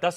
10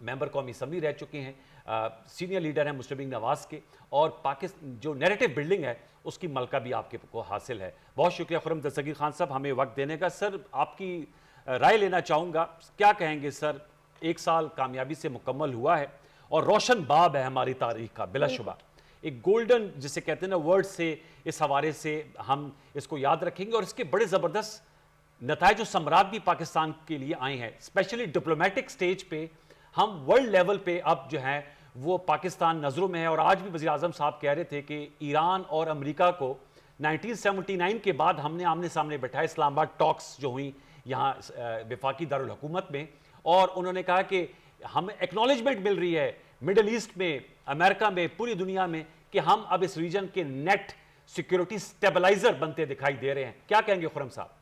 ممبر قومی اسمبلی رہ چکے ہیں, سینئر لیڈر ہیں مسلم لیگ نواز کے, اور پاکستان جو نیریٹو بلڈنگ ہے اس کی ملکہ بھی آپ کے کو حاصل ہے. بہت شکریہ خرم دستگیر خان صاحب ہمیں وقت دینے کا. سر آپ کی رائے لینا چاہوں گا, کیا کہیں گے سر؟ 1 سال کامیابی سے مکمل ہوا ہے اور روشن باب ہے ہماری تاریخ کا بلا شبہ, ایک گولڈن جسے کہتے ہیں نا ورڈ سے, اس حوالے سے ہم اس کو یاد رکھیں گے, اور اس کے بڑے زبردست نتائج و ثمرات بھی پاکستان کے لیے آئے ہیں. اسپیشلی ڈپلومیٹک سٹیج پہ ہم ورلڈ لیول پہ اب جو ہے وہ پاکستان نظروں میں ہے. اور آج بھی وزیر اعظم صاحب کہہ رہے تھے کہ ایران اور امریکہ کو 1979 کے بعد ہم نے آمنے سامنے بیٹھا, اسلام آباد ٹاکس جو ہوئی یہاں وفاقی دارالحکومت میں, اور انہوں نے کہا کہ ہمیں ایکنالجمنٹ مل رہی ہے مڈل ایسٹ میں, امریکہ میں, پوری دنیا میں, کہ ہم اب اس ریجن کے نیٹ سیکیورٹی سٹیبلائزر بنتے دکھائی دے رہے ہیں. کیا کہیں گے خرم صاحب؟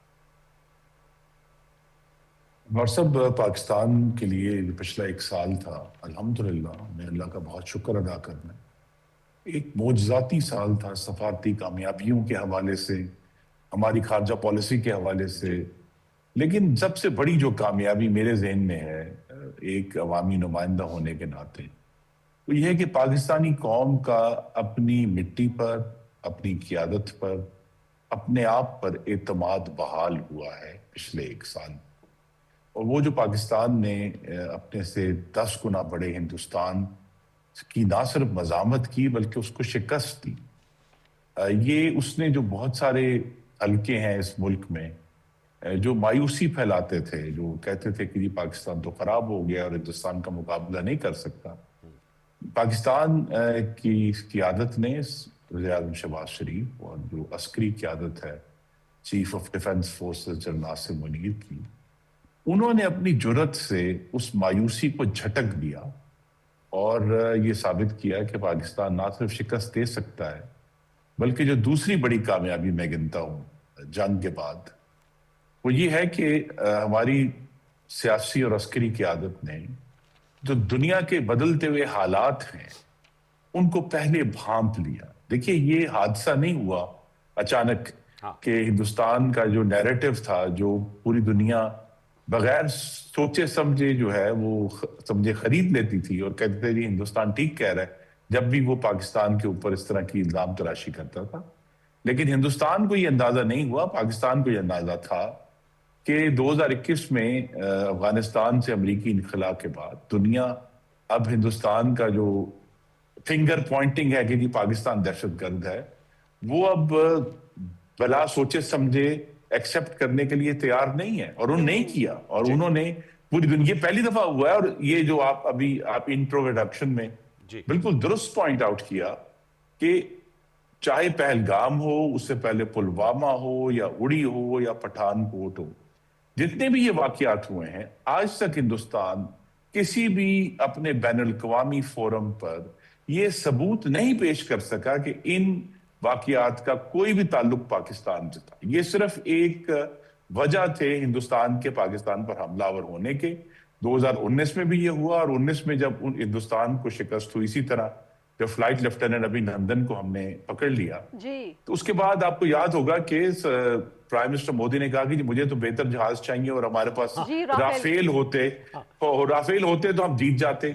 صاحب, پاکستان کے لیے پچھلا 1 سال تھا, الحمدللہ میں اللہ کا بہت شکر ادا کرنا, ایک معجزاتی سال تھا سفارتی کامیابیوں کے حوالے سے, ہماری خارجہ پالیسی کے حوالے سے. لیکن سب سے بڑی جو کامیابی میرے ذہن میں ہے ایک عوامی نمائندہ ہونے کے ناطے, وہ یہ ہے کہ پاکستانی قوم کا اپنی مٹی پر, اپنی قیادت پر, اپنے آپ پر اعتماد بحال ہوا ہے پچھلے 1 سال. اور وہ جو پاکستان نے اپنے سے 10 گنا بڑے ہندوستان کی نہ صرف مزاحمت کی بلکہ اس کو شکست دی, یہ اس نے جو بہت سارے حلقے ہیں اس ملک میں جو مایوسی پھیلاتے تھے, جو کہتے تھے کہ جی پاکستان تو خراب ہو گیا اور ہندوستان کا مقابلہ نہیں کر سکتا, پاکستان کی قیادت نے وزیر اعظم شہباز شریف اور جو عسکری قیادت ہے chief of defence forces general Nasir Munir کی, انہوں نے اپنی جرأت سے اس مایوسی کو جھٹک دیا اور یہ ثابت کیا کہ پاکستان نہ صرف شکست دے سکتا ہے بلکہ جو دوسری بڑی کامیابی میں گنتا ہوں جنگ کے بعد, وہ یہ ہے کہ ہماری سیاسی اور عسکری قیادت نے جو دنیا کے بدلتے ہوئے حالات ہیں ان کو پہلے بھانپ لیا. دیکھیے یہ حادثہ نہیں ہوا اچانک کہ ہندوستان کا جو نیریٹو تھا, جو پوری دنیا بغیر سوچے سمجھے جو ہے وہ سمجھے خرید لیتی تھی اور کہتے تھے جی ہندوستان ٹھیک کہہ رہا ہے, جب بھی وہ پاکستان کے اوپر اس طرح کی الزام تراشی کرتا تھا. لیکن ہندوستان کو یہ اندازہ نہیں ہوا, پاکستان کو یہ اندازہ تھا کہ 2021 میں افغانستان سے امریکی انخلا کے بعد دنیا اب ہندوستان کا جو فنگر پوائنٹنگ ہے کہ جی پاکستان دہشت گرد ہے, وہ اب بلا سوچے سمجھے ایکسپٹ کرنے کے لیے تیار نہیں ہے, اور انہوں نے نہیں کیا. اور انہوں نے پوری دنیا, یہ پہلی دفعہ ہوا ہے, اور یہ جو آپ انٹروڈکشن میں بالکل درست پوائنٹ آؤٹ کیا کہ چاہے پہلگام ہو, اس سے پہلے پلوامہ ہو, یا اڑی ہو, یا پٹھان کوٹ ہو, جتنے بھی یہ واقعات ہوئے ہیں آج تک ہندوستان کسی بھی اپنے بین الاقوامی فورم پر یہ ثبوت نہیں پیش کر سکا کہ ان واقعات کا کوئی بھی تعلق پاکستان سے تھا. یہ صرف ایک وجہ تھے ہندوستان کے پاکستان پر حملہ آور ہونے کے. 2019 میں بھی یہ ہوا, اور 19 میں جب ہندوستان کو شکست ہوئی, اسی طرح جب فلائٹ لیفٹیننٹ ابھینندن کو ہم نے پکڑ لیا, تو اس کے بعد آپ کو یاد ہوگا کہ پرائم منسٹر مودی نے کہا کہ مجھے تو بہتر جہاز چاہیے, اور ہمارے پاس رافیل ہوتے تو ہم جیت جاتے.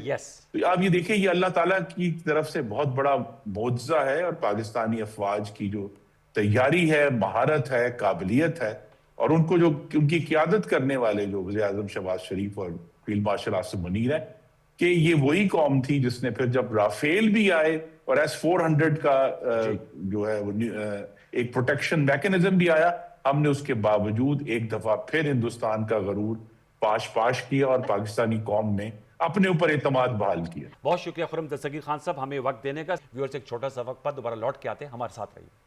تو آپ یہ دیکھیں, یہ اللہ تعالیٰ کی طرف سے بہت بڑا معجزہ ہے, اور پاکستانی افواج کی جو تیاری ہے, مہارت ہے, قابلیت ہے, اور ان کو جو ان کی قیادت کرنے والے جو وزیر اعظم شہباز شریف اور فیلڈ مارشل آصف منیر ہے, کہ یہ وہی قوم تھی جس نے پھر جب رافیل بھی آئے اور S-400 کا جو ہے ایک پروٹیکشن میکنزم بھی آیا, ہم نے اس کے باوجود ایک دفعہ پھر ہندوستان کا غرور پاش کیا اور پاکستانی قوم نے اپنے اوپر اعتماد بحال کیا. بہت شکریہ خرم دستگیر خان صاحب ہمیں وقت دینے کا. ویورز ایک چھوٹا سا وقت پر دوبارہ لوٹ کے آتے ہیں, ہمارے ساتھ رہیے.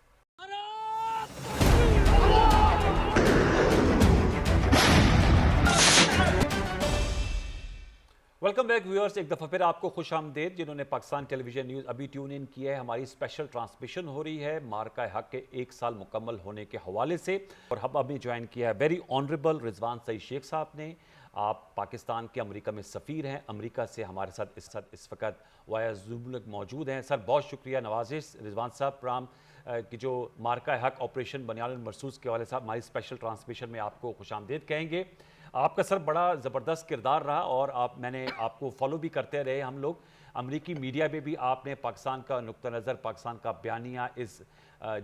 ویلکم بیک ویورز, ایک دفعہ پھر آپ کو خوش آمدید. جنہوں نے پاکستان ٹیلی ویژن نیوز ابھی ٹیون ان کیا ہے, ہماری اسپیشل ٹرانسمیشن ہو رہی ہے مارکہ حق کے 1 سال مکمل ہونے کے حوالے سے, اور ہم ابھی جوائن کیا ہے ویری آنریبل رضوان سعید شیخ صاحب نے. آپ پاکستان کے امریکہ میں سفیر ہیں, امریکہ سے ہمارے ساتھ اس وقت وایا زوم موجود ہیں. سر بہت شکریہ نوازش. رضوان صاحب پرام کی جو مارکہ حق آپریشن بنیاد المرصوص کے والے صاحب ہماری اسپیشل ٹرانسمیشن میں آپ کو خوش آمدید کہیں گے. آپ کا سر بڑا زبردست کردار رہا اور میں نے آپ کو فالو بھی کرتے رہے ہم لوگ. امریکی میڈیا میں بھی آپ نے پاکستان کا نقطہ نظر، پاکستان کا بیانیہ اس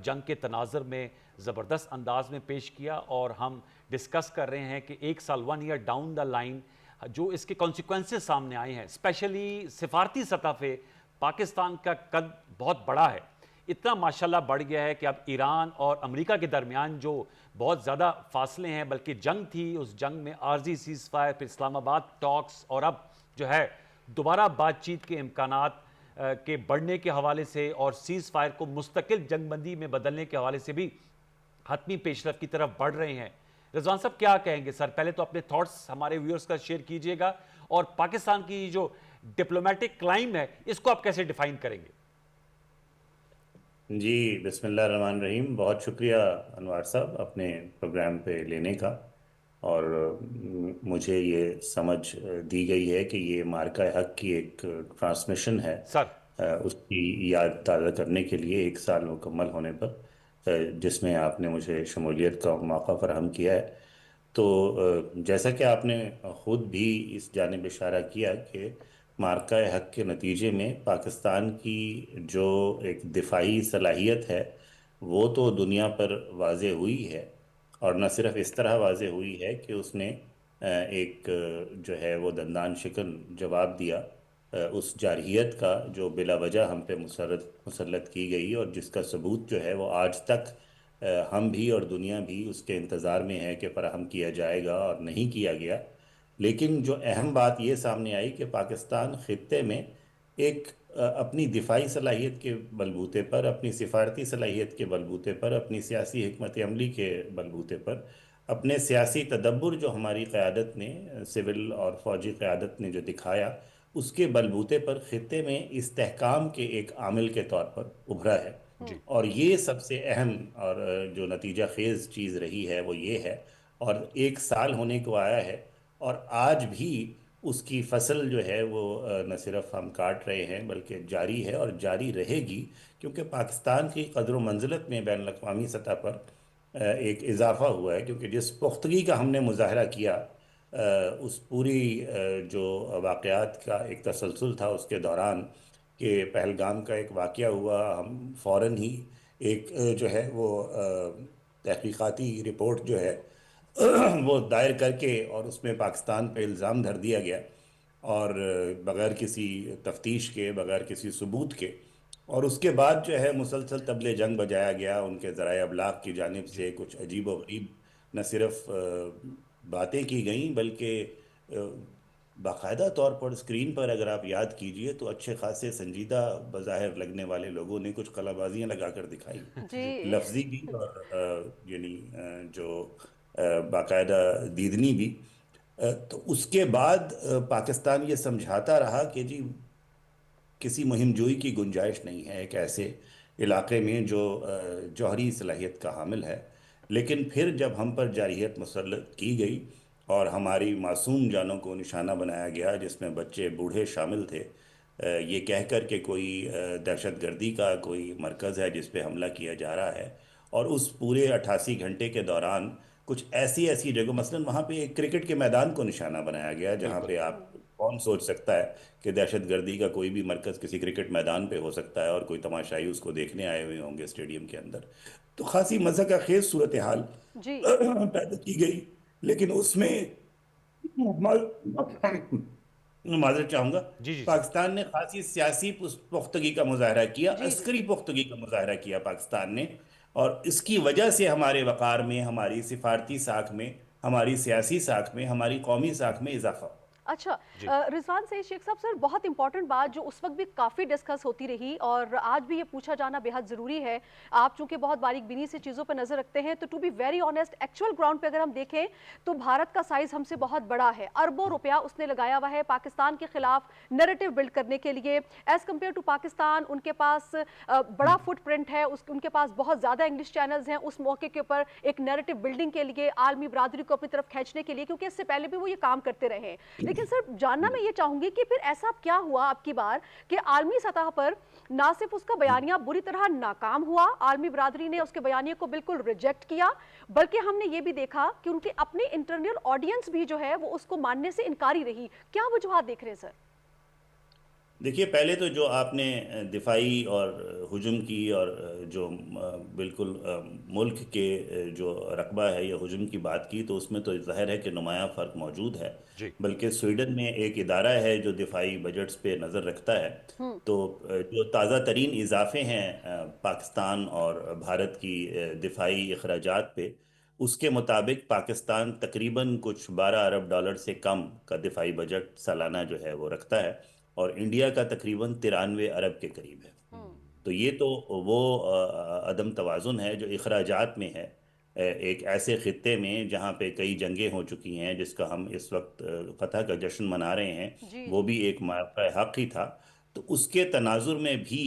جنگ کے تناظر میں زبردست انداز میں پیش کیا، اور ہم ڈسکس کر رہے ہیں کہ 1 سال 1 ایئر ڈاؤن دا لائن جو اس کے کانسیکوینسز سامنے آئے ہیں، اسپیشلی سفارتی سطح پہ پاکستان کا قد بہت بڑا ہے. اتنا ماشاءاللہ بڑھ گیا ہے کہ اب ایران اور امریکہ کے درمیان جو بہت زیادہ فاصلے ہیں، بلکہ جنگ تھی، اس جنگ میں عارضی سیز فائر، پھر اسلام آباد ٹاکس، اور اب جو ہے دوبارہ بات چیت کے امکانات کے بڑھنے کے حوالے سے اور سیز فائر کو مستقل جنگ بندی میں بدلنے کے حوالے سے بھی حتمی پیش رفت کی طرف بڑھ رہے ہیں. رضوان صاحب کیا کہیں گے؟ سر پہلے تو اپنے تھاٹس ہمارے ویورز کا شیئر کیجئے گا، اور پاکستان کی جو ڈپلومیٹک کلائم ہے اس کو آپ کیسے ڈیفائن کریں گے؟ جی بسم اللہ الرحمن الرحیم. بہت شکریہ انوار صاحب اپنے پروگرام پہ لینے کا، اور مجھے یہ سمجھ دی گئی ہے کہ یہ مارکہ حق کی ایک ٹرانسمیشن ہے، سر اس کی یاد تازہ کرنے کے لیے 1 سال مکمل ہونے پر، جس میں آپ نے مجھے شمولیت کا موقع فراہم کیا ہے. تو جیسا کہ آپ نے خود بھی اس جانب اشارہ کیا کہ مارکہ حق کے نتیجے میں پاکستان کی جو ایک دفاعی صلاحیت ہے وہ تو دنیا پر واضح ہوئی ہے، اور نہ صرف اس طرح واضح ہوئی ہے کہ اس نے ایک جو ہے وہ دندان شکن جواب دیا اس جارحیت کا جو بلا وجہ ہم پہ مسلط کی گئی، اور جس کا ثبوت جو ہے وہ آج تک ہم بھی اور دنیا بھی اس کے انتظار میں ہے کہ فراہم کیا جائے گا، اور نہیں کیا گیا. لیکن جو اہم بات یہ سامنے آئی کہ پاکستان خطے میں ایک اپنی دفاعی صلاحیت کے بلبوتے پر، اپنی سفارتی صلاحیت کے بلبوتے پر، اپنی سیاسی حکمت عملی کے بلبوتے پر، اپنے سیاسی تدبر جو ہماری قیادت نے، سول اور فوجی قیادت نے جو دکھایا، اس کے بلبوتے پر خطے میں استحکام کے ایک عامل کے طور پر ابھرا ہے. اور یہ سب سے اہم اور جو نتیجہ خیز چیز رہی ہے وہ یہ ہے، اور 1 سال ہونے کو آیا ہے، اور آج بھی اس کی فصل جو ہے وہ نہ صرف ہم کاٹ رہے ہیں بلکہ جاری ہے اور جاری رہے گی، کیونکہ پاکستان کی قدر و منزلت میں بین الاقوامی سطح پر ایک اضافہ ہوا ہے. کیونکہ جس پختگی کا ہم نے مظاہرہ کیا اس پوری جو واقعات کا ایک تسلسل تھا اس کے دوران، کہ پہلگام کا ایک واقعہ ہوا، ہم فوراً ہی ایک جو ہے وہ تحقیقاتی رپورٹ جو ہے وہ دائر کر کے، اور اس میں پاکستان پہ الزام دھر دیا گیا، اور بغیر کسی تفتیش کے، بغیر کسی ثبوت کے، اور اس کے بعد جو ہے مسلسل طبل جنگ بجایا گیا ان کے ذرائع ابلاغ کی جانب سے. کچھ عجیب و غریب نہ صرف باتیں کی گئیں بلکہ باقاعدہ طور پر اسکرین پر اگر آپ یاد کیجئے تو اچھے خاصے سنجیدہ بظاہر لگنے والے لوگوں نے کچھ قلہ بازیاں لگا کر دکھائی، لفظی بھی اور یعنی جو باقاعدہ دیدنی بھی. تو اس کے بعد پاکستان یہ سمجھاتا رہا کہ جی کسی مہم جوئی کی گنجائش نہیں ہے ایک ایسے علاقے میں جو جوہری صلاحیت کا حامل ہے. لیکن پھر جب ہم پر جارحیت مسلط کی گئی اور ہماری معصوم جانوں کو نشانہ بنایا گیا، جس میں بچے بوڑھے شامل تھے، یہ کہہ کر کہ کوئی دہشت گردی کا کوئی مرکز ہے جس پہ حملہ کیا جا رہا ہے، اور اس پورے 88 گھنٹے کے دوران کچھ ایسی جگہ، مثلا وہاں پہ ایک کرکٹ کے میدان کو نشانہ بنایا گیا، جہاں پہ آپ کون سوچ سکتا ہے کہ دہشت گردی کا کوئی بھی مرکز کسی کرکٹ میدان پہ ہو سکتا ہے، اور کوئی تماشائی اس کو دیکھنے آئے ہوئے ہوں گے اسٹیڈیم کے اندر. تو خاصی مضحکہ خیز صورتحال پیدا کی گئی. لیکن اس میں معذرت چاہوں گا، پاکستان نے خاصی سیاسی پختگی کا مظاہرہ کیا، عسکری پختگی کا مظاہرہ کیا پاکستان نے، اور اس کی وجہ سے ہمارے وقار میں، ہماری سفارتی ساکھ میں، ہماری سیاسی ساکھ میں، ہماری قومی ساکھ میں اضافہ. اچھا رضوان سے شیخ صاحب، سر بہت امپورٹنٹ بات جو اس وقت بھی کافی ڈسکس ہوتی رہی اور آج بھی یہ پوچھا جانا بے حد ضروری ہے، آپ چونکہ بہت باریک بینی سے چیزوں پر نظر رکھتے ہیں، تو to be very honest actual ground پہ اگر ہم دیکھیں تو بھارت کا سائز ہم سے بہت بڑا ہے، اربوں روپیہ اس نے لگایا ہوا ہے پاکستان کے خلاف نیریٹو بلڈ کرنے کے لیے. ایز کمپیئر ٹو پاکستان ان کے پاس بڑا فٹ پرنٹ ہے، ان کے پاس بہت زیادہ انگلش چینلز ہیں اس موقع کے اوپر ایک نیریٹو بلڈنگ کے لیے، عالمی برادری کو اپنی طرف کھینچنے کے لیے، کیونکہ اس سے پہلے بھی وہ یہ کام کرتے رہے ہیں. لیکن لیکن سر جاننا میں یہ چاہوں گی کہ پھر ایسا کیا ہوا آپ کی بار کہ عالمی سطح پر نہ صرف اس کا بیانیہ بری طرح ناکام ہوا، عالمی برادری نے اس کے بیانیے کو بالکل ریجیکٹ کیا، بلکہ ہم نے یہ بھی دیکھا کہ ان کے اپنے انٹرنل آڈینس بھی جو ہے وہ اس کو ماننے سے انکاری رہی. کیا وجوہات دیکھ رہے ہیں سر؟ دیکھیے، پہلے تو جو آپ نے دفاعی اور ہجوم کی اور جو بالکل ملک کے جو رقبہ ہے یا ہجوم کی بات کی، تو اس میں تو ظاہر ہے کہ نمایاں فرق موجود ہے. جی بلکہ سویڈن میں ایک ادارہ ہے جو دفاعی بجٹس پہ نظر رکھتا ہے. تو جو تازہ ترین اضافے ہیں پاکستان اور بھارت کی دفاعی اخراجات پہ، اس کے مطابق پاکستان تقریباً کچھ 12 ارب ڈالر سے کم کا دفاعی بجٹ سالانہ جو ہے وہ رکھتا ہے، اور انڈیا کا تقریباً 93 ارب کے قریب ہے. تو یہ تو وہ عدم توازن ہے جو اخراجات میں ہے. ایک ایسے خطے میں جہاں پہ کئی جنگیں ہو چکی ہیں، جس کا ہم اس وقت فتح کا جشن منا رہے ہیں، جی وہ جی بھی ایک موقع حق ہی تھا. تو اس کے تناظر میں بھی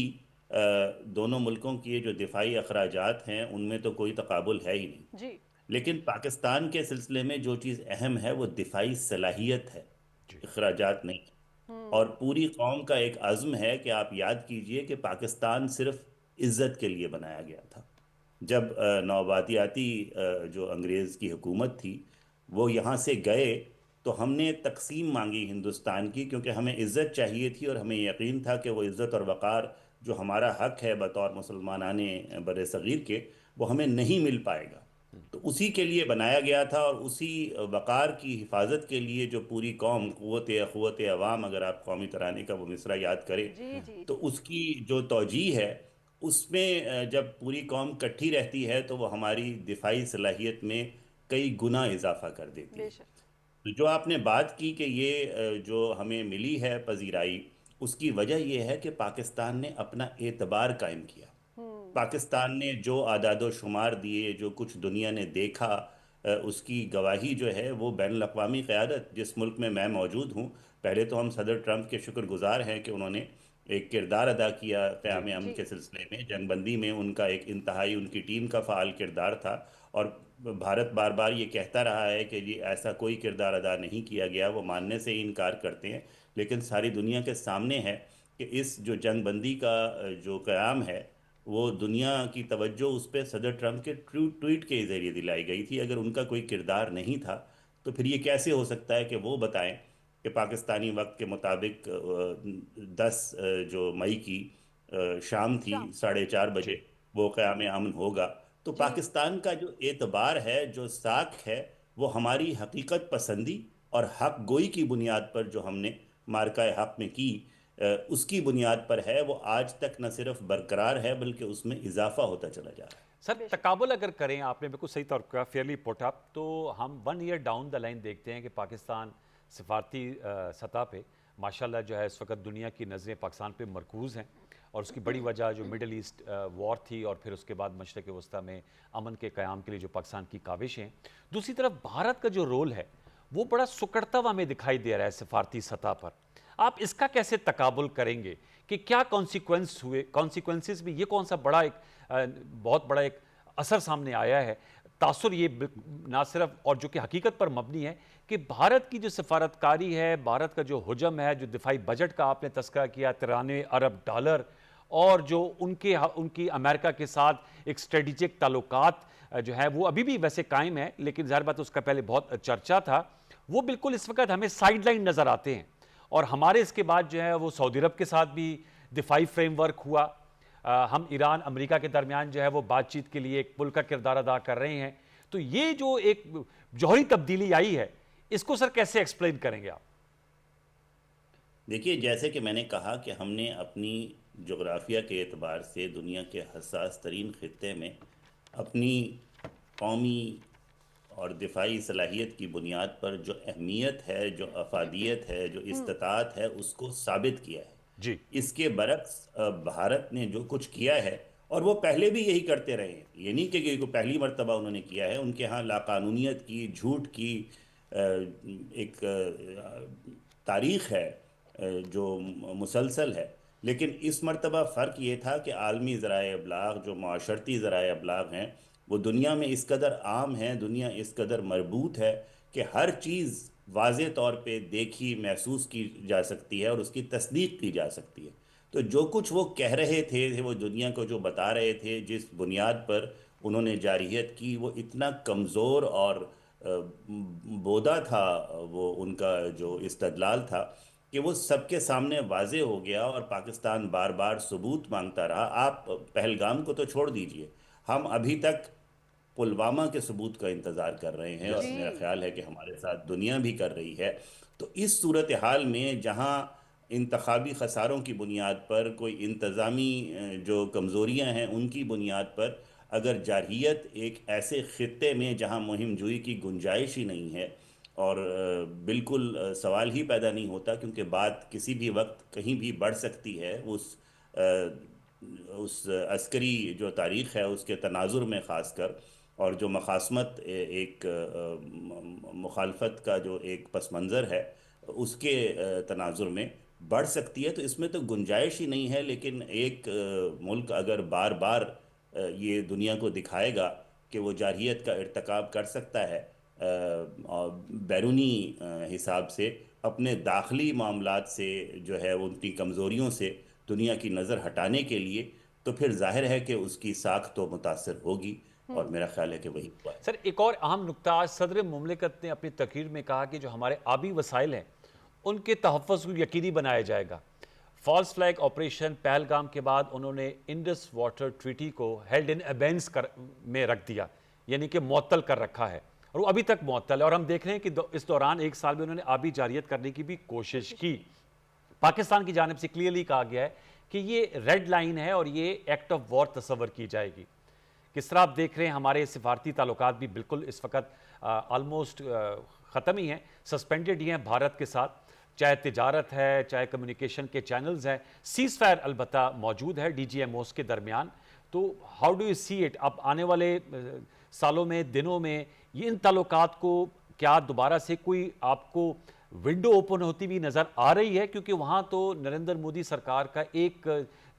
دونوں ملکوں کی جو دفاعی اخراجات ہیں ان میں تو کوئی تقابل ہے ہی نہیں. جی لیکن پاکستان کے سلسلے میں جو چیز اہم ہے وہ دفاعی صلاحیت ہے، جی اخراجات نہیں. اور پوری قوم کا ایک عزم ہے کہ آپ یاد کیجئے کہ پاکستان صرف عزت کے لیے بنایا گیا تھا. جب نوآبادیاتی جو انگریز کی حکومت تھی وہ یہاں سے گئے، تو ہم نے تقسیم مانگی ہندوستان کی، کیونکہ ہمیں عزت چاہیے تھی اور ہمیں یقین تھا کہ وہ عزت اور وقار جو ہمارا حق ہے بطور مسلمانان بر صغیر کے، وہ ہمیں نہیں مل پائے گا. تو اسی کے لیے بنایا گیا تھا، اور اسی وقار کی حفاظت کے لیے جو پوری قوم قوت عوام، اگر آپ قومی ترانے کا وہ مصرع یاد کریں، جی جی تو اس کی جو توجیہ ہے اس میں جب پوری قوم کٹھی رہتی ہے تو وہ ہماری دفاعی صلاحیت میں کئی گنا اضافہ کر دیتی بے ہے. شک. تو جو آپ نے بات کی کہ یہ جو ہمیں ملی ہے پذیرائی، اس کی وجہ یہ ہے کہ پاکستان نے اپنا اعتبار قائم کیا. پاکستان نے جو اعداد و شمار دیے، جو کچھ دنیا نے دیکھا، اس کی گواہی جو ہے وہ بین الاقوامی قیادت جس ملک میں موجود ہوں. پہلے تو ہم صدر ٹرمپ کے شکر گزار ہیں کہ انہوں نے ایک کردار ادا کیا جی قیام امن جی کے سلسلے میں. جنگ بندی میں ان کا ایک انتہائی، ان کی ٹیم کا فعال کردار تھا. اور بھارت بار بار یہ کہتا رہا ہے کہ جی ایسا کوئی کردار ادا نہیں کیا گیا، وہ ماننے سے ہی انکار کرتے ہیں. لیکن ساری دنیا کے سامنے ہے کہ اس جو جنگ بندی کا جو قیام ہے، وہ دنیا کی توجہ اس پہ صدر ٹرمپ کے ٹویٹ کے ذریعے دلائی گئی تھی. اگر ان کا کوئی کردار نہیں تھا تو پھر یہ کیسے ہو سکتا ہے کہ وہ بتائیں کہ پاکستانی وقت کے مطابق 10 جو مئی کی شام تھی شام. 4:30 بجے جی وہ قیام امن ہوگا. تو جی پاکستان کا جو اعتبار ہے، جو ساکھ ہے، وہ ہماری حقیقت پسندی اور حق گوئی کی بنیاد پر جو ہم نے مارکہ حق میں کی، اس کی بنیاد پر ہے. وہ آج تک نہ صرف برقرار ہے بلکہ اس میں اضافہ ہوتا چلا جا رہا ہے. سر، بے شک. تقابل اگر کریں، آپ نے بالکل صحیح طور پر فیئرلی پٹ اپ، تو ہم 1 ایئر ڈاؤن دا لائن دیکھتے ہیں کہ پاکستان سفارتی سطح پہ ماشاءاللہ جو ہے اس وقت دنیا کی نظریں پاکستان پہ مرکوز ہیں، اور اس کی بڑی وجہ جو مڈل ایسٹ وار تھی، اور پھر اس کے بعد مشرق وسطیٰ میں امن کے قیام کے لیے جو پاکستان کی کاوشیں ہیں. دوسری طرف بھارت کا جو رول ہے وہ بڑا سکڑتا ہوا ہمیں دکھائی دے رہا ہے سفارتی سطح پر. آپ اس کا کیسے تقابل کریں گے کہ کیا کانسیکوینس ہوئے، کانسیکوینسز میں یہ کون سا بڑا ایک بہت بڑا ایک اثر سامنے آیا ہے؟ تاثر یہ نہ صرف، اور جو کہ حقیقت پر مبنی ہے، کہ بھارت کی جو سفارتکاری ہے، بھارت کا جو حجم ہے، جو دفاعی بجٹ کا آپ نے تذکرہ کیا 93 ارب ڈالر، اور جو ان کی امریکہ کے ساتھ ایک اسٹریٹجک تعلقات جو ہے وہ ابھی بھی ویسے قائم ہے، لیکن ظاہر بات اس کا پہلے بہت چرچا تھا، وہ بالکل اس وقت ہمیں سائیڈ لائن نظر آتے ہیں. اور ہمارے اس کے بعد جو ہے وہ سعودی عرب کے ساتھ بھی دفاعی فریم ورک ہوا. ہم ایران امریکہ کے درمیان جو ہے وہ بات چیت کے لیے ایک پل کا کردار ادا کر رہے ہیں. تو یہ جو ایک جوہری تبدیلی آئی ہے، اس کو سر کیسے ایکسپلین کریں گے آپ؟ دیکھیے، جیسے کہ میں نے کہا کہ ہم نے اپنی جغرافیہ کے اعتبار سے دنیا کے حساس ترین خطے میں اپنی قومی اور دفاعی صلاحیت کی بنیاد پر جو اہمیت ہے، جو افادیت ہے، جو استطاعت ہے، اس کو ثابت کیا ہے. جی اس کے برعکس بھارت نے جو کچھ کیا ہے، اور وہ پہلے بھی یہی کرتے رہے ہیں، یہ نہیں کہ یہ پہلی مرتبہ انہوں نے کیا ہے. ان کے ہاں لاقانونیت کی، جھوٹ کی ایک تاریخ ہے جو مسلسل ہے. لیکن اس مرتبہ فرق یہ تھا کہ عالمی ذرائع ابلاغ، جو معاشرتی ذرائع ابلاغ ہیں، وہ دنیا میں اس قدر عام ہیں، دنیا اس قدر مربوط ہے کہ ہر چیز واضح طور پہ دیکھی محسوس کی جا سکتی ہے اور اس کی تصدیق کی جا سکتی ہے۔ تو جو کچھ وہ کہہ رہے تھے، وہ دنیا کو جو بتا رہے تھے، جس بنیاد پر انہوں نے جارحیت کی، وہ اتنا کمزور اور بودا تھا، وہ ان کا جو استدلال تھا، کہ وہ سب کے سامنے واضح ہو گیا اور پاکستان بار بار ثبوت مانگتا رہا۔ آپ پہلگام کو تو چھوڑ دیجئے، ہم ابھی تک پلوامہ کے ثبوت کا انتظار کر رہے ہیں، اور یس، میرا جی خیال ہے کہ ہمارے ساتھ دنیا بھی کر رہی ہے۔ تو اس صورتحال میں جہاں انتخابی خساروں کی بنیاد پر، کوئی انتظامی جو کمزوریاں ہیں ان کی بنیاد پر، اگر جارحیت ایک ایسے خطے میں جہاں مہم جوئی کی گنجائش ہی نہیں ہے، اور بالکل سوال ہی پیدا نہیں ہوتا، کیونکہ بات کسی بھی وقت کہیں بھی بڑھ سکتی ہے، اس عسکری جو تاریخ ہے اس کے تناظر میں خاص کر، اور جو مخاصمت ایک مخالفت کا جو ایک پس منظر ہے اس کے تناظر میں بڑھ سکتی ہے، تو اس میں تو گنجائش ہی نہیں ہے۔ لیکن ایک ملک اگر بار بار یہ دنیا کو دکھائے گا کہ وہ جارحیت کا ارتکاب کر سکتا ہے، اور بیرونی حساب سے اپنے داخلی معاملات سے جو ہے ان کی کمزوریوں سے دنیا کی نظر ہٹانے کے لیے، تو پھر ظاہر ہے کہ اس کی ساکھ تو متاثر ہوگی، اور میرا خیال ہے کہ وہی ہوا ہے۔ سر ایک اور اہم نکتہ، آج صدر مملکت نے اپنی تقریر میں کہا کہ جو ہمارے آبی وسائل ہیں ان کے تحفظ کو یقینی بنایا جائے گا۔ فالس فلیگ آپریشن پہلگام کے بعد انہوں نے انڈس واٹر ٹریٹی کو ہیلڈ ان ابینس میں رکھ دیا، یعنی کہ معطل کر رکھا ہے، اور وہ ابھی تک معطل ہے، اور ہم دیکھ رہے ہیں کہ اس دوران ایک سال میں انہوں نے آبی جارحیت کرنے کی بھی کوشش کی۔ پاکستان کی جانب سے کلیئرلی کہا گیا ہے کہ یہ ریڈ لائن ہے اور یہ ایکٹ آف وار تصور کی جائے گی۔ کس طرح آپ دیکھ رہے ہیں ہمارے سفارتی تعلقات بھی بالکل اس وقت آلموسٹ ختم ہی ہیں، سسپینڈڈ ہی ہیں بھارت کے ساتھ، چاہے تجارت ہے، چاہے کمیونیکیشن کے چینلز ہیں، سیز فائر البتہ موجود ہے ڈی جی ایم اوز کے درمیان۔ تو how do you see it? اب آنے والے سالوں میں، دنوں میں، یہ ان تعلقات کو کیا دوبارہ سے کوئی آپ کو ونڈو اوپن ہوتی بھی نظر آ رہی ہے؟ کیونکہ وہاں تو نریندر مودی سرکار کا ایک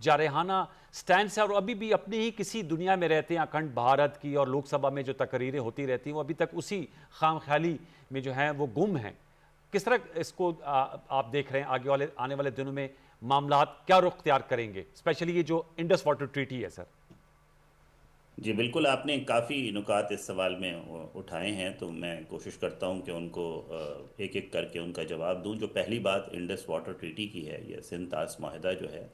جارحانہ سٹینس ہے، اور ابھی بھی اپنی ہی کسی دنیا میں رہتے ہیں، اکھنڈ بھارت کی، اور لوک سبھا میں جو تقریریں ہوتی رہتی ہیں وہ ابھی تک اسی خام خیالی میں جو ہیں وہ گم ہیں۔ کس طرح اس کو آپ دیکھ رہے ہیں آنے والے دنوں میں معاملات کیا رخ اختیار کریں گے، اسپیشلی یہ جو انڈس واٹر ٹریٹی ہے؟ سر جی بالکل، آپ نے کافی نکات اس سوال میں اٹھائے ہیں، تو میں کوشش کرتا ہوں کہ ان کو ایک ایک کر کے ان کا جواب دوں۔ جو پہلی بات انڈس واٹر ٹریٹی کی ہے، یہ سندھ طاس معاہدہ جو ہے،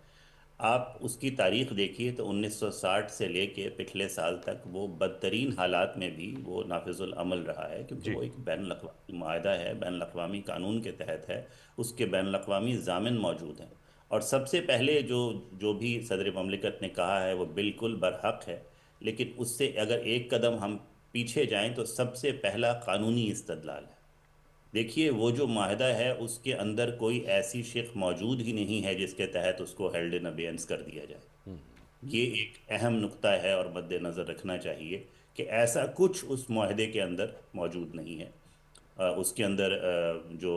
آپ اس کی تاریخ دیکھیے تو 1960 سے لے کے پچھلے سال تک وہ بدترین حالات میں بھی وہ نافذ العمل رہا ہے، کیونکہ جی وہ ایک بین الاقوامی معاہدہ ہے، بین الاقوامی قانون کے تحت ہے، اس کے بین الاقوامی ضامن موجود ہیں، اور سب سے پہلے جو بھی صدر مملکت نے کہا ہے وہ بالکل برحق ہے۔ لیکن اس سے اگر ایک قدم ہم پیچھے جائیں تو سب سے پہلا قانونی استدلال ہے۔ دیکھیے وہ جو معاہدہ ہے اس کے اندر کوئی ایسی شق موجود ہی نہیں ہے جس کے تحت اس کو ہیلڈ ان ابینس کر دیا جائے۔ یہ ایک اہم نقطہ ہے اور مد نظر رکھنا چاہیے کہ ایسا کچھ اس معاہدے کے اندر موجود نہیں ہے۔ اس کے اندر جو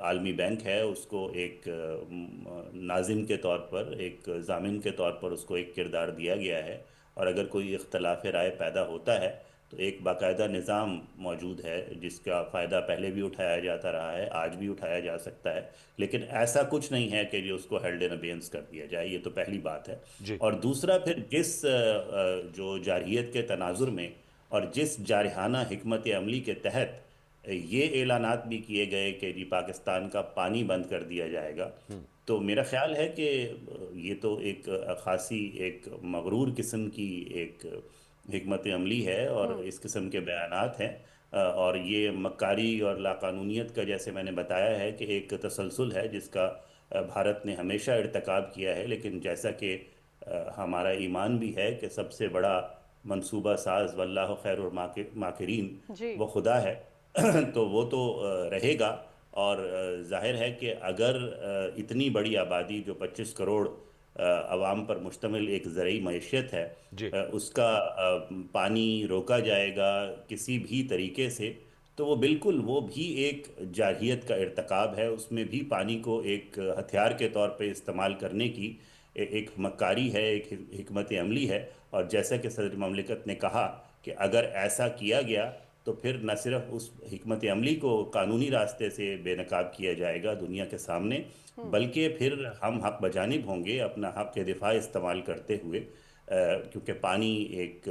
عالمی بینک ہے اس کو ایک ناظم کے طور پر، ایک ضامن کے طور پر اس کو ایک کردار دیا گیا ہے، اور اگر کوئی اختلاف رائے پیدا ہوتا ہے تو ایک باقاعدہ نظام موجود ہے جس کا فائدہ پہلے بھی اٹھایا جاتا رہا ہے، آج بھی اٹھایا جا سکتا ہے، لیکن ایسا کچھ نہیں ہے کہ جو اس کو ہیلڈ ان ابینس کر دیا جائے۔ یہ تو پہلی بات ہے۔ جی اور دوسرا پھر جس جو جارحیت کے تناظر میں اور جس جارحانہ حکمت عملی کے تحت یہ اعلانات بھی کیے گئے کہ جی پاکستان کا پانی بند کر دیا جائے گا، تو میرا خیال ہے کہ یہ تو ایک خاصی ایک مغرور قسم کی ایک حکمت عملی ہے، اور اس قسم کے بیانات ہیں، اور یہ مکاری اور لاقانونیت کا، جیسے میں نے بتایا ہے، کہ ایک تسلسل ہے جس کا بھارت نے ہمیشہ ارتکاب کیا ہے، لیکن جیسا کہ ہمارا ایمان بھی ہے کہ سب سے بڑا منصوبہ ساز واللہ خیر الماکرین جی وہ خدا ہے، تو وہ تو رہے گا۔ اور ظاہر ہے کہ اگر اتنی بڑی آبادی جو 25 کروڑ عوام پر مشتمل ایک زرعی معیشت ہے، جی اس کا پانی روکا جائے گا کسی بھی طریقے سے، تو وہ بالکل وہ بھی ایک جارحیت کا ارتکاب ہے۔ اس میں بھی پانی کو ایک ہتھیار کے طور پہ استعمال کرنے کی ایک مکاری ہے، ایک حکمت عملی ہے، اور جیسا کہ صدر مملکت نے کہا کہ اگر ایسا کیا گیا تو پھر نہ صرف اس حکمت عملی کو قانونی راستے سے بے نقاب کیا جائے گا دنیا کے سامنے، بلکہ پھر ہم حق بجانب ہوں گے اپنا حق دفاع استعمال کرتے ہوئے، کیونکہ پانی ایک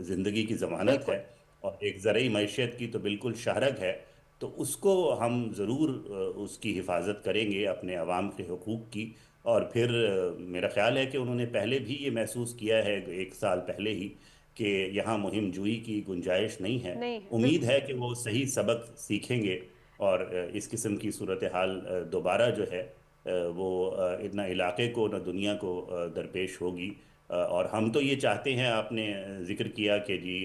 زندگی کی ضمانت بالکل ہے اور ایک زرعی معیشت کی تو بالکل شہرگ ہے، تو اس کو ہم ضرور اس کی حفاظت کریں گے، اپنے عوام کے حقوق کی۔ اور پھر میرا خیال ہے کہ انہوں نے پہلے بھی یہ محسوس کیا ہے 1 سال پہلے ہی کہ یہاں مہم جوئی کی گنجائش نہیں ہے۔ نہیں ہے، امید بالکل ہے کہ وہ صحیح سبق سیکھیں گے اور اس قسم کی صورتحال دوبارہ جو ہے وہ نہ علاقے کو نہ دنیا کو درپیش ہوگی۔ اور ہم تو یہ چاہتے ہیں، آپ نے ذکر کیا کہ جی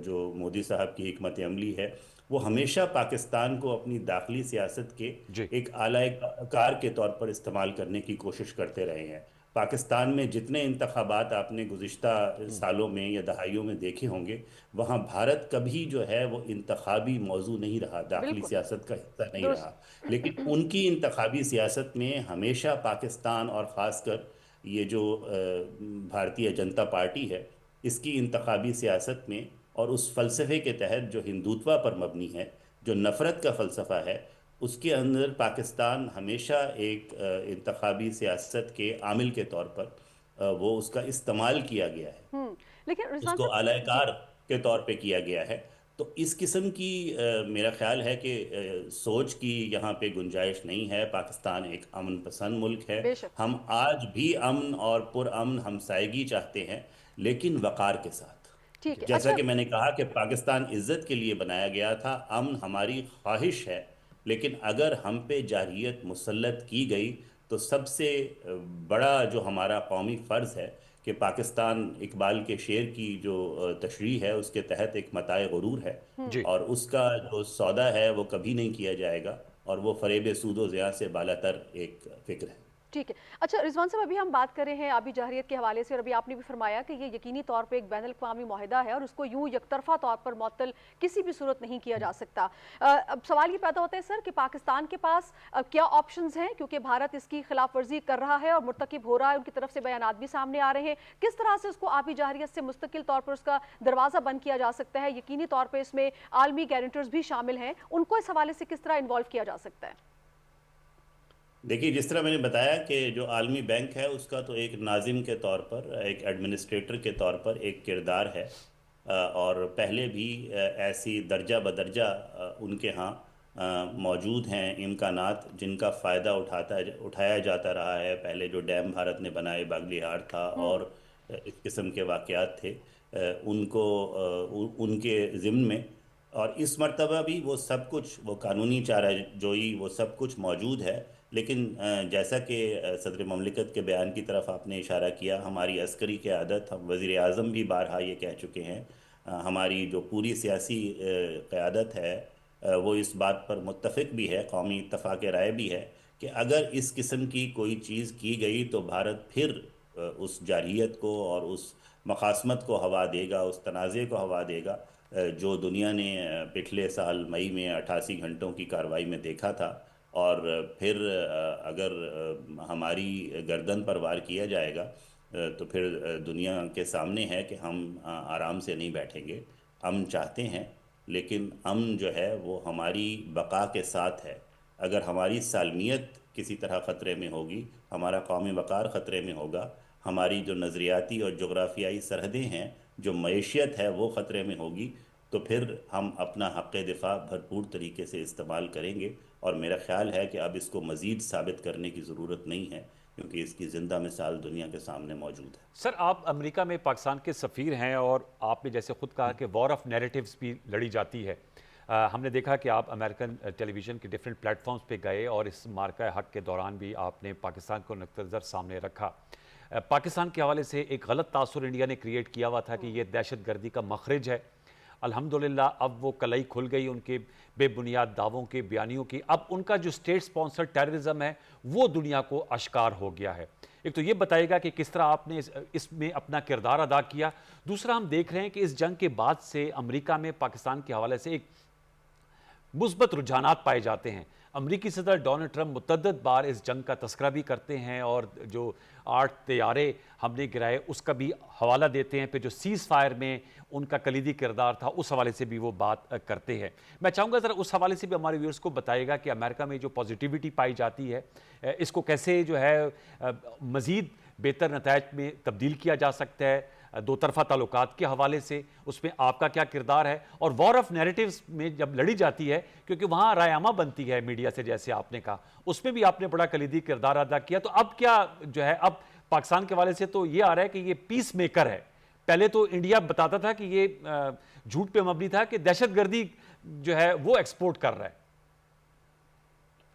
جو مودی صاحب کی حکمت عملی ہے وہ ہمیشہ پاکستان کو اپنی داخلی سیاست کے جی ایک اعلی کار کے طور پر استعمال کرنے کی کوشش کرتے رہے ہیں۔ پاکستان میں جتنے انتخابات آپ نے گزشتہ سالوں میں یا دہائیوں میں دیکھے ہوں گے، وہاں بھارت کبھی جو ہے وہ انتخابی موضوع نہیں رہا، داخلی بالکل سیاست کا حصہ نہیں درست رہا، لیکن ان کی انتخابی سیاست میں ہمیشہ پاکستان اور خاص کر یہ جو بھارتیہ جنتا پارٹی ہے، اس کی انتخابی سیاست میں اور اس فلسفے کے تحت جو ہندوتوا پر مبنی ہے، جو نفرت کا فلسفہ ہے، اس کے اندر پاکستان ہمیشہ ایک انتخابی سیاست کے عامل کے طور پر وہ اس کا استعمال کیا گیا ہے، لیکن اس رضوان کو اعلی صاحب جی کار کے طور پہ کیا گیا ہے۔ تو اس قسم کی میرا خیال ہے کہ سوچ کی یہاں پہ گنجائش نہیں ہے۔ پاکستان ایک امن پسند ملک ہے، بے شک ہم آج بھی امن اور پرامن ہمسائیگی چاہتے ہیں، لیکن وقار کے ساتھ۔ ٹھیک ہے جیسا اچھا کہ میں نے کہا کہ پاکستان عزت کے لیے بنایا گیا تھا، امن ہماری خواہش ہے، لیکن اگر ہم پہ جارحیت مسلط کی گئی تو سب سے بڑا جو ہمارا قومی فرض ہے کہ پاکستان اقبال کے شعر کی جو تشریح ہے اس کے تحت ایک متاع غرور ہے، جی اور اس کا جو سودا ہے وہ کبھی نہیں کیا جائے گا، اور وہ فریب سود و زیاں سے بالاتر ایک فکر ہے۔ ٹھیک ہے اچھا رضوان صاحب، ابھی ہم بات کر رہے ہیں آبی جارحیت کے حوالے سے، اور ابھی آپ نے بھی فرمایا کہ یہ یقینی طور پہ ایک بین الاقوامی معاہدہ ہے اور اس کو یوں یک طرفہ طور پر معطل کسی بھی صورت نہیں کیا جا سکتا۔ اب سوال یہ پیدا ہوتا ہے سر کہ پاکستان کے پاس کیا آپشنز ہیں، کیونکہ بھارت اس کی خلاف ورزی کر رہا ہے اور مرتکب ہو رہا ہے، ان کی طرف سے بیانات بھی سامنے آ رہے ہیں، کس طرح سے اس کو آبی جارحیت سے مستقل طور پر اس کا دروازہ بند کیا جا سکتا ہے؟ یقینی طور پہ اس میں عالمی گارنٹرز بھی شامل ہیں، ان کو اس حوالے سے کس طرح انوالو کیا جا سکتا ہے؟ دیکھیے، جس طرح میں نے بتایا کہ جو عالمی بینک ہے اس کا تو ایک ناظم کے طور پر، ایک ایڈمنسٹریٹر کے طور پر ایک کردار ہے، اور پہلے بھی ایسی درجہ بدرجہ ان کے ہاں موجود ہیں امکانات جن کا فائدہ اٹھایا جاتا رہا ہے۔ پہلے جو ڈیم بھارت نے بنائے، باگلی ہار تھا اور اس قسم کے واقعات تھے، ان کو ان کے ضمن میں، اور اس مرتبہ بھی وہ سب کچھ، وہ قانونی چارہ جوئی، وہ سب کچھ موجود ہے۔ لیکن جیسا کہ صدر مملکت کے بیان کی طرف آپ نے اشارہ کیا، ہماری عسکری قیادت، ہم وزیر اعظم بھی بارہا یہ کہہ چکے ہیں، ہماری جو پوری سیاسی قیادت ہے وہ اس بات پر متفق بھی ہے، قومی اتفاق رائے بھی ہے کہ اگر اس قسم کی کوئی چیز کی گئی تو بھارت پھر اس جارحیت کو اور اس مخاصمت کو ہوا دے گا، اس تنازع کو ہوا دے گا جو دنیا نے پچھلے سال مئی میں 88 گھنٹوں کی کارروائی میں دیکھا تھا۔ اور پھر اگر ہماری گردن پر وار کیا جائے گا تو پھر دنیا کے سامنے ہے کہ ہم آرام سے نہیں بیٹھیں گے۔ امن چاہتے ہیں، لیکن امن جو ہے وہ ہماری بقا کے ساتھ ہے۔ اگر ہماری سالمیت کسی طرح خطرے میں ہوگی، ہمارا قومی وقار خطرے میں ہوگا، ہماری جو نظریاتی اور جغرافیائی سرحدیں ہیں، جو معیشت ہے وہ خطرے میں ہوگی، تو پھر ہم اپنا حق دفاع بھرپور طریقے سے استعمال کریں گے۔ اور میرا خیال ہے کہ اب اس کو مزید ثابت کرنے کی ضرورت نہیں ہے، کیونکہ اس کی زندہ مثال دنیا کے سامنے موجود ہے۔ سر، آپ امریکہ میں پاکستان کے سفیر ہیں اور آپ نے جیسے خود کہا کہ وار آف نیریٹیوز بھی لڑی جاتی ہے۔ ہم نے دیکھا کہ آپ امریکن ٹیلی ویژن کے ڈیفرنٹ پلیٹ فارمز پہ گئے اور اس مارکہ حق کے دوران بھی آپ نے پاکستان کو نقطہ نظر سامنے رکھا۔ پاکستان کے حوالے سے ایک غلط تاثر انڈیا نے کریٹ کیا ہوا تھا کہ یہ دہشت گردی کا مخرج ہے۔ الحمدللہ اب وہ کلائی کھل گئی ان کے بے بنیاد دعووں کے، بیانیوں کی۔ اب ان کا جو اسٹیٹ سپانسر ٹیررزم ہے وہ دنیا کو اشکار ہو گیا ہے۔ ایک تو یہ بتائے گا کہ کس طرح آپ نے اس میں اپنا کردار ادا کیا۔ دوسرا، ہم دیکھ رہے ہیں کہ اس جنگ کے بعد سے امریکہ میں پاکستان کے حوالے سے ایک مثبت رجحانات پائے جاتے ہیں۔ امریکی صدر ڈونلڈ ٹرمپ متعدد بار اس جنگ کا تذکرہ بھی کرتے ہیں، اور جو 8 طیارے ہم نے گرائے، اس کا بھی حوالہ دیتے ہیں، پھر جو سیز فائر میں ان کا کلیدی کردار تھا اس حوالے سے بھی وہ بات کرتے ہیں۔ میں چاہوں گا ذرا اس حوالے سے بھی ہمارے ویورز کو بتائے گا کہ امریکہ میں جو پازیٹیوٹی پائی جاتی ہے اس کو کیسے جو ہے مزید بہتر نتائج میں تبدیل کیا جا سکتا ہے، دو طرفہ تعلقات کے حوالے سے اس میں آپ کا کیا کردار ہے، اور وار آف نیریٹیوز میں جب لڑی جاتی ہے کیونکہ وہاں رائے عامہ بنتی ہے میڈیا سے، جیسے آپ نے کہا اس میں بھی آپ نے بڑا کلیدی کردار ادا کیا، تو اب کیا جو ہے اب پاکستان کے حوالے سے تو یہ آ رہا ہے کہ یہ پیس میکر ہے۔ پہلے تو انڈیا بتاتا تھا کہ یہ جھوٹ پہ مبنی تھا کہ دہشت گردی جو ہے وہ ایکسپورٹ کر رہا ہے۔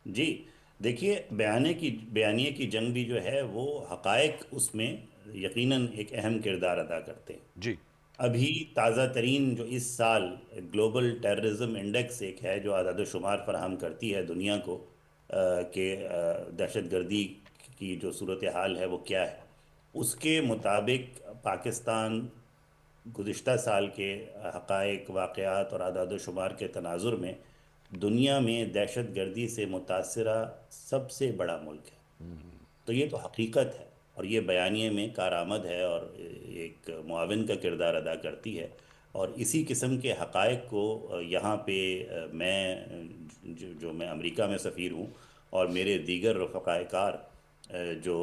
جی دیکھیے، بیانیے کی جنگ بھی جو ہے وہ حقائق اس میں یقیناً ایک اہم کردار ادا کرتے ہیں۔ جی ابھی تازہ ترین جو اس سال گلوبل ٹیررزم انڈیکس ایک ہے جو اعداد و شمار فراہم کرتی ہے دنیا کو کہ دہشت گردی کی جو صورتحال ہے وہ کیا ہے، اس کے مطابق پاکستان گزشتہ سال کے حقائق، واقعات اور اعداد و شمار کے تناظر میں دنیا میں دہشت گردی سے متاثرہ سب سے بڑا ملک ہے۔ تو یہ تو حقیقت ہے اور یہ بیانیے میں کارآمد ہے اور ایک معاون کا کردار ادا کرتی ہے، اور اسی قسم کے حقائق کو یہاں پہ جو میں امریکہ میں سفیر ہوں اور میرے دیگر رفقائے کار جو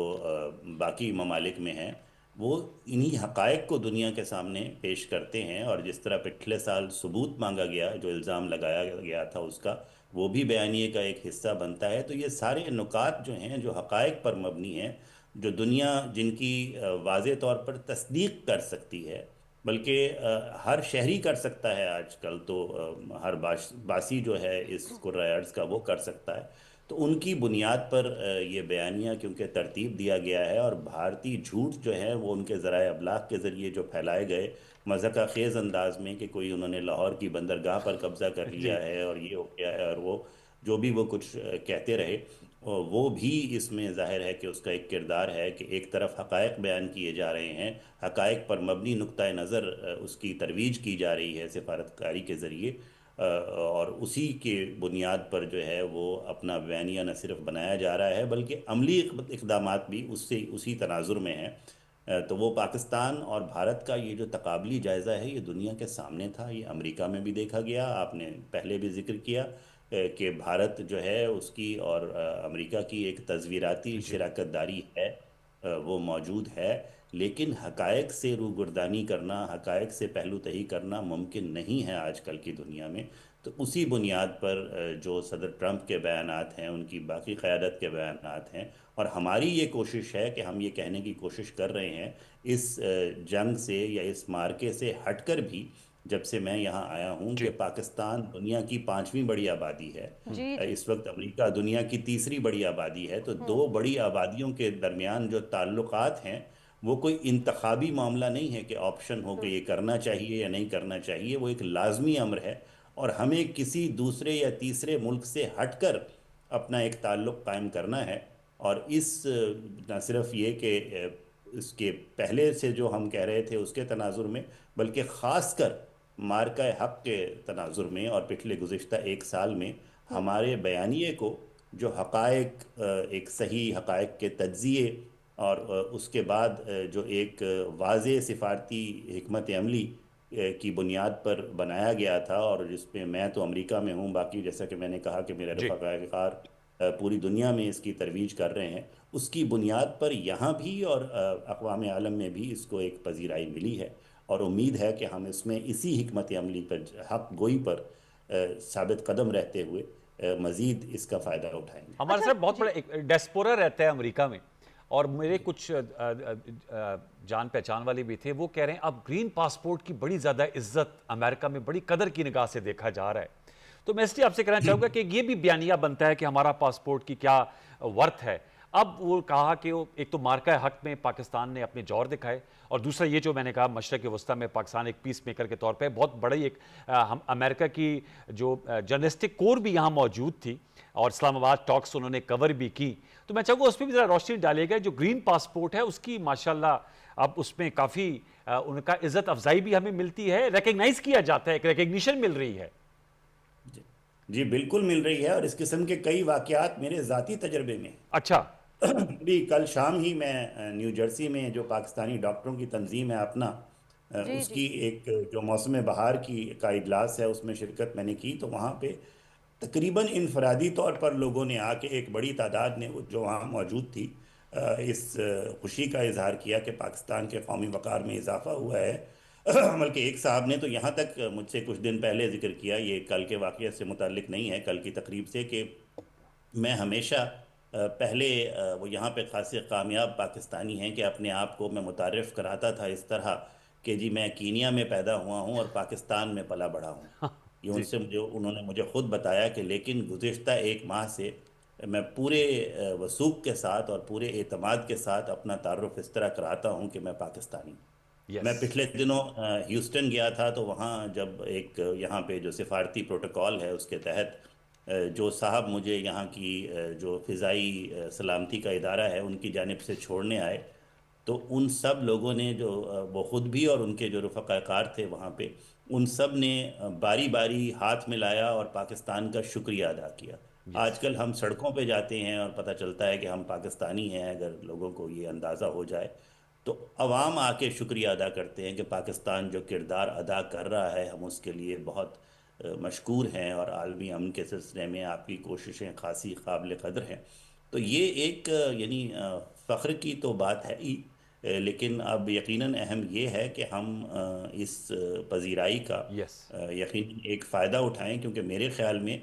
باقی ممالک میں ہیں، وہ انہی حقائق کو دنیا کے سامنے پیش کرتے ہیں، اور جس طرح پچھلے سال ثبوت مانگا گیا، جو الزام لگایا گیا تھا اس کا، وہ بھی بیانیے کا ایک حصہ بنتا ہے۔ تو یہ سارے نکات جو ہیں جو حقائق پر مبنی ہیں، جو دنیا جن کی واضح طور پر تصدیق کر سکتی ہے، بلکہ ہر شہری کر سکتا ہے آج کل، تو ہر باسی جو ہے اس قرۂ ارض کا وہ کر سکتا ہے، تو ان کی بنیاد پر یہ بیانیہ کیونکہ ترتیب دیا گیا ہے، اور بھارتی جھوٹ جو ہے وہ ان کے ذرائع ابلاغ کے ذریعے جو پھیلائے گئے مضحکہ خیز انداز میں کہ کوئی انہوں نے لاہور کی بندرگاہ پر قبضہ کر لیا ہے اور یہ ہو گیا ہے، اور وہ جو بھی وہ کچھ کہتے رہے، وہ بھی اس میں ظاہر ہے کہ اس کا ایک کردار ہے کہ ایک طرف حقائق بیان کیے جا رہے ہیں، حقائق پر مبنی نقطہ نظر اس کی ترویج کی جا رہی ہے سفارتکاری کے ذریعے، اور اسی کے بنیاد پر جو ہے وہ اپنا بیانیہ نہ صرف بنایا جا رہا ہے بلکہ عملی اقدامات بھی اسی تناظر میں ہیں۔ تو وہ پاکستان اور بھارت کا یہ جو تقابلی جائزہ ہے یہ دنیا کے سامنے تھا، یہ امریکہ میں بھی دیکھا گیا، آپ نے پہلے بھی ذکر کیا کہ بھارت جو ہے اس کی اور امریکہ کی ایک تصویراتی شراکت داری ہے، وہ موجود ہے، لیکن حقائق سے روگردانی کرنا، حقائق سے پہلو تہی کرنا ممکن نہیں ہے آج کل کی دنیا میں۔ تو اسی بنیاد پر جو صدر ٹرمپ کے بیانات ہیں، ان کی باقی قیادت کے بیانات ہیں، اور ہماری یہ کوشش ہے کہ ہم یہ کہنے کی کوشش کر رہے ہیں اس جنگ سے یا اس مارکے سے ہٹ کر بھی، جب سے میں یہاں آیا ہوں، کہ پاکستان دنیا کی 5ویں بڑی آبادی ہے، اس وقت امریکہ دنیا کی 3ری بڑی آبادی ہے، تو 2 بڑی آبادیوں کے درمیان جو تعلقات ہیں وہ کوئی انتخابی معاملہ نہیں ہے کہ آپشن ہو کہ یہ کرنا چاہیے یا نہیں کرنا چاہیے، وہ ایک لازمی امر ہے، اور ہمیں کسی دوسرے یا تیسرے ملک سے ہٹ کر اپنا ایک تعلق قائم کرنا ہے، اور نہ صرف یہ کہ اس کے پہلے سے جو ہم کہہ رہے تھے اس کے تناظر میں، بلکہ خاص کر مارکہ حق کے تناظر میں اور پچھلے گزشتہ 1 سال میں ہمارے بیانیے کو جو حقائق، ایک صحیح حقائق کے تجزیے اور اس کے بعد جو ایک واضح سفارتی حکمت عملی کی بنیاد پر بنایا گیا تھا، اور جس پہ میں تو امریکہ میں ہوں، باقی جیسا کہ میں نے کہا کہ میرے رفقائے کار پوری دنیا میں اس کی ترویج کر رہے ہیں، اس کی بنیاد پر یہاں بھی اور اقوام عالم میں بھی اس کو ایک پذیرائی ملی ہے، اور امید ہے کہ ہم اس میں اسی حکمت عملی پر، حق گوئی پر ثابت قدم رہتے ہوئے مزید اس کا فائدہ اٹھائیں گے۔ ہمارے ساتھ بہت بڑا ایک ڈیسپورا رہتا ہے امریکہ میں، اور میرے کچھ جان پہچان والے بھی تھے، وہ کہہ رہے ہیں اب گرین پاسپورٹ کی بڑی زیادہ عزت امریکہ میں بڑی قدر کی نگاہ سے دیکھا جا رہا ہے۔ تو میں اس لیے آپ سے کہنا چاہوں گا کہ یہ بھی بیانیہ بنتا ہے کہ ہمارا پاسپورٹ کی کیا ورتھ ہے۔ اب وہ کہا کہ ایک تو مارکہ حق میں پاکستان نے اپنے جوہر دکھائے، اور دوسرا یہ جو میں نے کہا مشرق وسطیٰ میں پاکستان ایک پیس میکر کے طور پہ بہت بڑی ایک امریکہ کی جو جرنلسٹک کور بھی یہاں موجود تھی، اور اسلام آباد ٹاکس انہوں نے کور بھی کی، تو میں چاہوں گا اس پہ بھی ذرا روشنی ڈالے گا۔ جو گرین پاسپورٹ ہے اس کی ماشاءاللہ اب اس میں کافی ان کا عزت افزائی بھی ہمیں ملتی ہے، ریکگنائز کیا جاتا ہے، ایک ریکگنیشن مل رہی ہے۔ جی بالکل مل رہی ہے، اور اس قسم کے کئی واقعات میرے ذاتی تجربے میں۔ اچھا بھی کل شام ہی میں نیو جرسی میں جو پاکستانی ڈاکٹروں کی تنظیم ہے اپنا، جی اس جی کی ایک جو موسم بہار کا اجلاس ہے اس میں شرکت میں نے کی، تو وہاں پہ تقریباً انفرادی طور پر لوگوں نے آ کے، ایک بڑی تعداد نے جو وہاں موجود تھی، اس خوشی کا اظہار کیا کہ پاکستان کے قومی وقار میں اضافہ ہوا ہے۔ بلکہ ایک صاحب نے تو یہاں تک مجھ سے کچھ دن پہلے ذکر کیا، یہ کل کے واقعے سے متعلق نہیں ہے، کل کی تقریب سے، کہ میں ہمیشہ پہلے وہ یہاں پہ خاصے کامیاب پاکستانی ہیں کہ اپنے آپ کو میں متعارف کراتا تھا اس طرح کہ جی میں کینیا میں پیدا ہوا ہوں اور پاکستان میں پلا بڑھا ہوں۔ یہ جی انہوں نے مجھے خود بتایا کہ لیکن گزشتہ ایک ماہ سے میں پورے وثوق کے ساتھ اور پورے اعتماد کے ساتھ اپنا تعارف اس طرح کراتا ہوں کہ میں پاکستانی ہوں۔ میں یس پچھلے دنوں ہیوسٹن گیا تھا، تو وہاں جب ایک یہاں پہ جو سفارتی پروٹوکول ہے اس کے تحت جو صاحب مجھے یہاں کی جو فضائی سلامتی کا ادارہ ہے ان کی جانب سے چھوڑنے آئے، تو ان سب لوگوں نے جو وہ خود بھی اور ان کے جو رفقا کار تھے وہاں پہ، ان سب نے باری باری ہاتھ ملایا اور پاکستان کا شکریہ ادا کیا۔ یس آج کل ہم سڑکوں پہ جاتے ہیں اور پتہ چلتا ہے کہ ہم پاکستانی ہیں، اگر لوگوں کو یہ اندازہ ہو جائے تو عوام آ کے شکریہ ادا کرتے ہیں کہ پاکستان جو کردار ادا کر رہا ہے ہم اس کے لیے بہت مشکور ہیں، اور عالمی امن کے سلسلے میں آپ کی کوششیں خاصی قابل قدر ہیں۔ تو یہ ایک یعنی فخر کی تو بات ہے ہی، لیکن اب یقیناً اہم یہ ہے کہ ہم اس پذیرائی کا یس یقیناً ایک فائدہ اٹھائیں، کیونکہ میرے خیال میں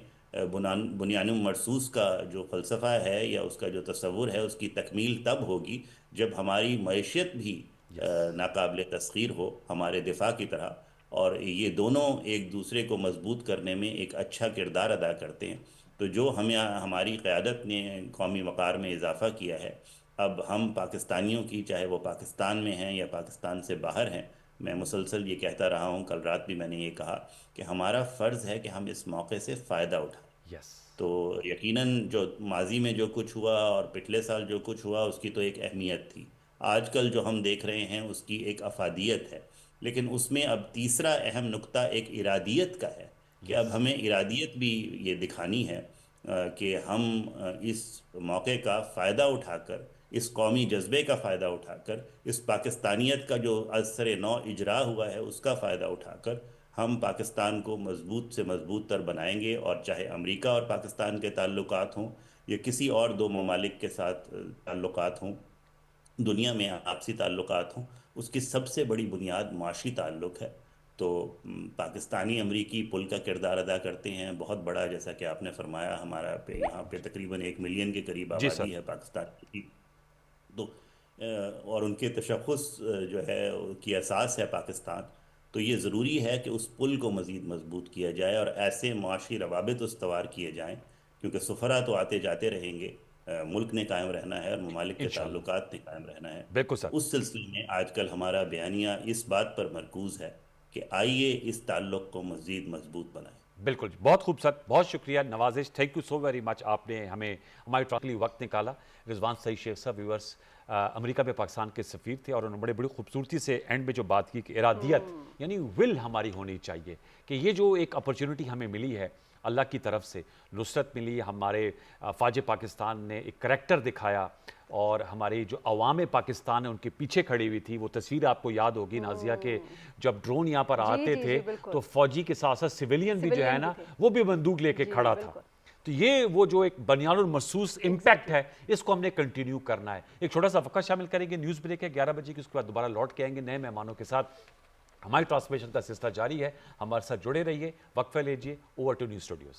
بنیان مرصوص کا جو فلسفہ ہے یا اس کا جو تصور ہے اس کی تکمیل تب ہوگی جب ہماری معیشت بھی یس ناقابل تسخیر ہو ہمارے دفاع کی طرح، اور یہ دونوں ایک دوسرے کو مضبوط کرنے میں ایک اچھا کردار ادا کرتے ہیں۔ تو جو ہماری قیادت نے قومی وقار میں اضافہ کیا ہے، اب ہم پاکستانیوں کی، چاہے وہ پاکستان میں ہیں یا پاکستان سے باہر ہیں، میں مسلسل یہ کہتا رہا ہوں، کل رات بھی میں نے یہ کہا کہ ہمارا فرض ہے کہ ہم اس موقع سے فائدہ اٹھائیں۔ یس تو یقیناً جو ماضی میں جو کچھ ہوا اور پچھلے سال جو کچھ ہوا اس کی تو ایک اہمیت تھی، آج کل جو ہم دیکھ رہے ہیں اس کی ایک افادیت ہے، لیکن اس میں اب تیسرا اہم نقطہ ایک ارادیت کا ہے کہ یس اب ہمیں ارادیت بھی یہ دکھانی ہے کہ ہم اس موقع کا فائدہ اٹھا کر، اس قومی جذبے کا فائدہ اٹھا کر، اس پاکستانیت کا جو از سر نو اجرا ہوا ہے اس کا فائدہ اٹھا کر ہم پاکستان کو مضبوط سے مضبوط تر بنائیں گے، اور چاہے امریکہ اور پاکستان کے تعلقات ہوں یا کسی اور دو ممالک کے ساتھ تعلقات ہوں، دنیا میں آپسی تعلقات ہوں، اس کی سب سے بڑی بنیاد معاشی تعلق ہے۔ تو پاکستانی امریکی پل کا کردار ادا کرتے ہیں بہت بڑا، جیسا کہ آپ نے فرمایا، ہمارا پہ یہاں پہ تقریباً 1 ملین کے قریب جی سر آبادی ہے پاکستان کی، تو اور ان کے تشخص جو ہے کی اساس ہے پاکستان، تو یہ ضروری ہے کہ اس پل کو مزید مضبوط کیا جائے اور ایسے معاشی روابط استوار کیے جائیں، کیونکہ سفرا تو آتے جاتے رہیں گے، ملک نے قائم رہنا ہے اور ممالک کے انشاءاللہ تعلقات نے قائم رہنا ہے۔ بالکل سر اس سلسلے میں آج کل ہمارا بیانیہ اس بات پر مرکوز ہے کہ آئیے اس تعلق کو مزید مضبوط بنائیں۔ بالکل بہت خوب سر، بہت شکریہ نوازش، thank you so very much, آپ نے ہمیں ہماری ٹاک کے لیے وقت نکالا۔ رضوان سعید شیخ صاحب، ویورز، امریکہ میں پاکستان کے سفیر تھے، اور انہوں نے بڑی خوبصورتی سے اینڈ میں جو بات کی کہ ارادیت یعنی ول ہماری ہونی چاہیے، کہ یہ جو ایک اپرچونٹی ہمیں ملی ہے اللہ کی طرف سے، نصرت ملی، ہمارے فوج پاکستان نے ایک کریکٹر دکھایا، اور ہماری جو عوام پاکستان ہے ان کے پیچھے کھڑی ہوئی تھی۔ وہ تصویر آپ کو یاد ہوگی نازیہ، کہ جب ڈرون یہاں پر جی آتے جی تھے جی بالکل، تو فوجی کے ساتھ ساتھ سویلین بھی جو ہے سویلین نا بھی تھے، وہ بھی بندوق لے کے جی کھڑا تھا۔ بالکل، تو یہ وہ جو ایک بنیان المرصوص امپیکٹ ہے، اس کو ہم نے کنٹینیو کرنا ہے۔ ایک چھوٹا سا وقت شامل کریں گے، نیوز بریک ہے 11 بجے کی، اس کے بعد دوبارہ لوٹ کے آئیں گے نئے مہمانوں کے ساتھ۔ ہماری ٹرانسمیشن کا سلسلہ جاری ہے، ہمارے ساتھ جڑے رہیے، وقفہ لیجیے۔ Over to news studios.